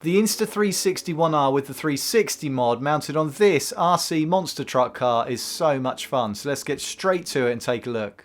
The Insta360 ONE R with the 360 mod mounted on this RC monster truck car is so much fun, so let's get straight to it and take a look.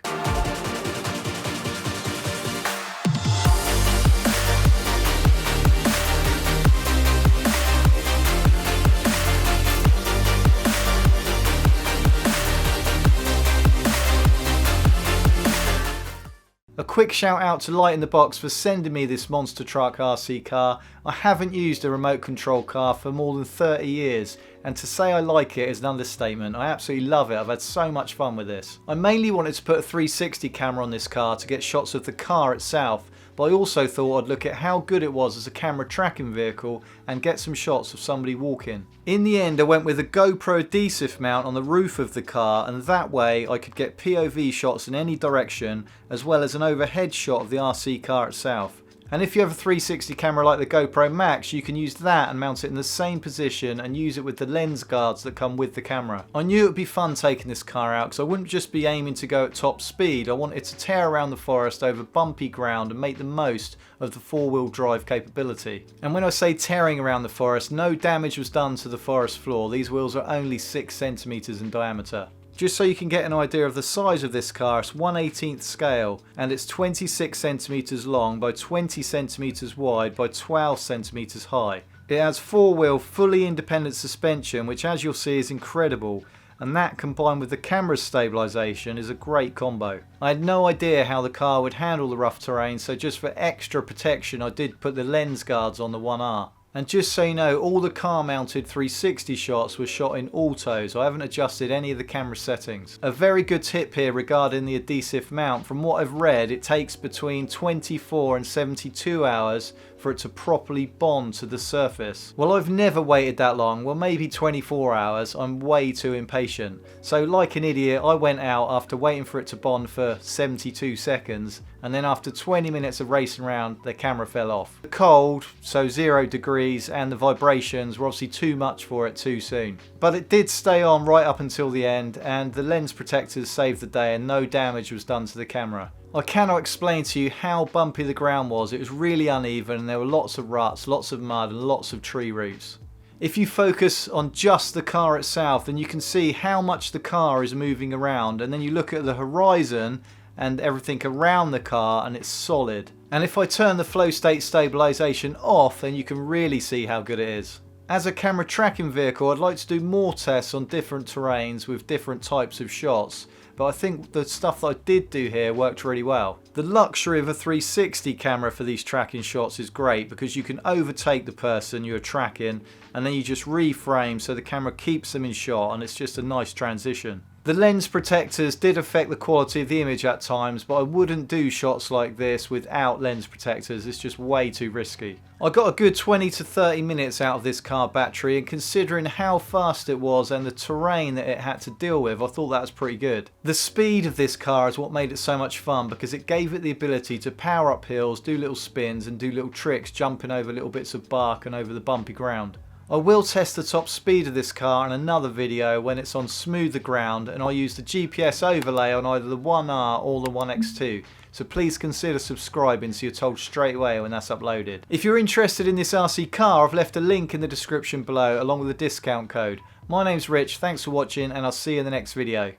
A quick shout out to Light in the Box for sending me this monster truck RC car. I haven't used a remote control car for more than 30 years, and to say I like it is an understatement. I absolutely love it. I've had so much fun with this. I mainly wanted to put a 360 camera on this car to get shots of the car itself, but I also thought I'd look at how good it was as a camera tracking vehicle and get some shots of somebody walking. In the end, I went with a GoPro adhesive mount on the roof of the car, and that way I could get POV shots in any direction as well as an overhead shot of the RC car itself. And if you have a 360 camera like the GoPro Max, you can use that and mount it in the same position and use it with the lens guards that come with the camera. I knew it would be fun taking this car out because I wouldn't just be aiming to go at top speed. I wanted to tear around the forest over bumpy ground and make the most of the four-wheel drive capability. And when I say tearing around the forest, no damage was done to the forest floor. These wheels are only 6 centimeters in diameter. Just so you can get an idea of the size of this car, it's 1/18 scale and it's 26 centimeters long by 20 centimeters wide by 12 centimeters high. It has four-wheel fully independent suspension, which as you'll see is incredible, and that combined with the camera's stabilisation is a great combo. I had no idea how the car would handle the rough terrain, so just for extra protection I did put the lens guards on the ONE R. And just so you know, all the car mounted 360 shots were shot in auto, so I haven't adjusted any of the camera settings. A very good tip here regarding the adhesive mount. From what I've read, it takes between 24 and 72 hours for it to properly bond to the surface. Well, I've never waited that long. Well, maybe 24 hours. I'm way too impatient. So like an idiot, I went out after waiting for it to bond for 72 seconds, and then after 20 minutes of racing around, the camera fell off. The cold, so 0 degrees, and the vibrations were obviously too much for it too soon. But it did stay on right up until the end, and the lens protectors saved the day and no damage was done to the camera. I cannot explain to you how bumpy the ground was. It was really uneven and there were lots of ruts, lots of mud and lots of tree roots. If you focus on just the car itself, then you can see how much the car is moving around, and then you look at the horizon and everything around the car and it's solid. And if I turn the flow state stabilisation off, then you can really see how good it is. As a camera tracking vehicle, I'd like to do more tests on different terrains with different types of shots, but I think the stuff that I did do here worked really well. The luxury of a 360 camera for these tracking shots is great because you can overtake the person you're tracking and then you just reframe so the camera keeps them in shot, and it's just a nice transition. The lens protectors did affect the quality of the image at times, but I wouldn't do shots like this without lens protectors. It's just way too risky. I got a good 20 to 30 minutes out of this car battery, and considering how fast it was and the terrain that it had to deal with, I thought that was pretty good. The speed of this car is what made it so much fun because it gave it the ability to power up hills, do little spins and do little tricks, jumping over little bits of bark and over the bumpy ground. I will test the top speed of this car in another video when it's on smoother ground, and I'll use the GPS overlay on either the ONE R or the ONE X2, so please consider subscribing so you're told straight away when that's uploaded. If you're interested in this RC car, I've left a link in the description below along with a discount code. My name's Rich, thanks for watching and I'll see you in the next video.